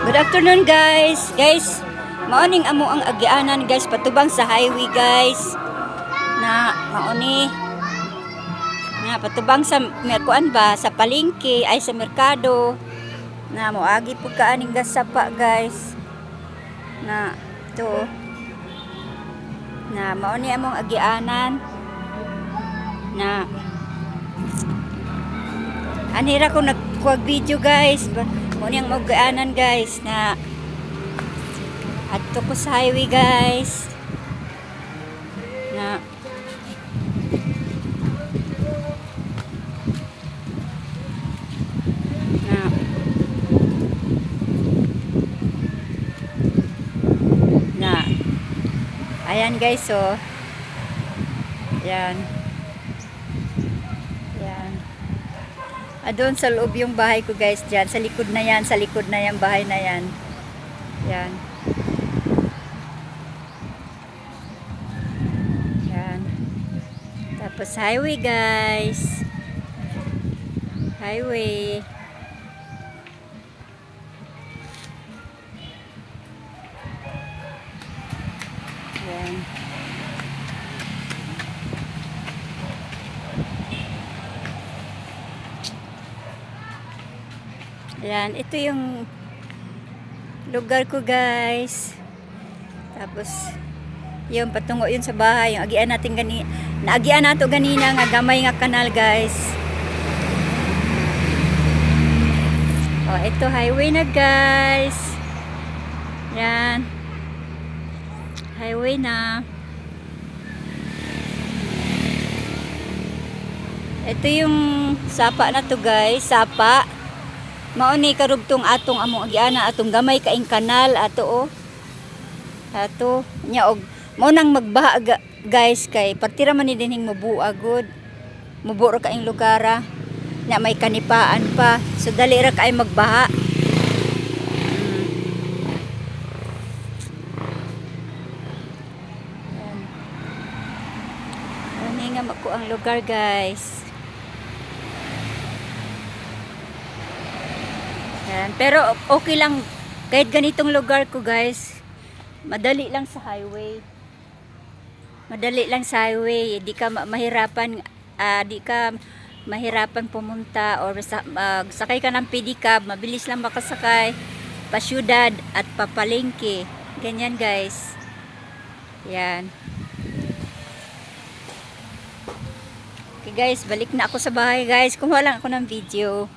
Good afternoon guys. Guys, maoning amo ang agianan guys patubang sa highway guys. Na maoni na patubang sa merkuan ba sa palengke ay sa merkado. Na moagi pud kaaning gasapa guys. Na to na maoni among agianan na anira ko nagkuwag video guys. Mauni ang agianan guys na adto ko sa highway guys na na ayan guys, so yan doon sa loob yung bahay ko guys, dyan sa likod na yan, bahay na yan. Yan tapos highway guys, highway. Yan, ito yung lugar ko guys. Tapos yung patungo yun sa bahay, yung agian natin naagian nato ganina nga gamay nga kanal guys. Oh, ito highway na guys. Yan. Highway na. Ito yung sapa na to guys, sapa. Mauni karugtong atong among agiana atong gamay kaing kanal ato oh. Ato nya og mao nang magbaha guys kay partira man ni dinhing mabuha good. Mubo ra kaing lugara. Nya may kanipaan pa. So dali ra kay magbaha. Ani nga mako ang lugar guys. Pero okay lang kahit ganitong lugar ko guys, madali lang sa highway, di ka mahirapan, pumunta or sakay ka ng pedicab, mabilis lang makasakay pa syudad at papalengke, ganyan guys. Yan okay guys, balik na ako sa bahay guys, kumuha lang ako ng video.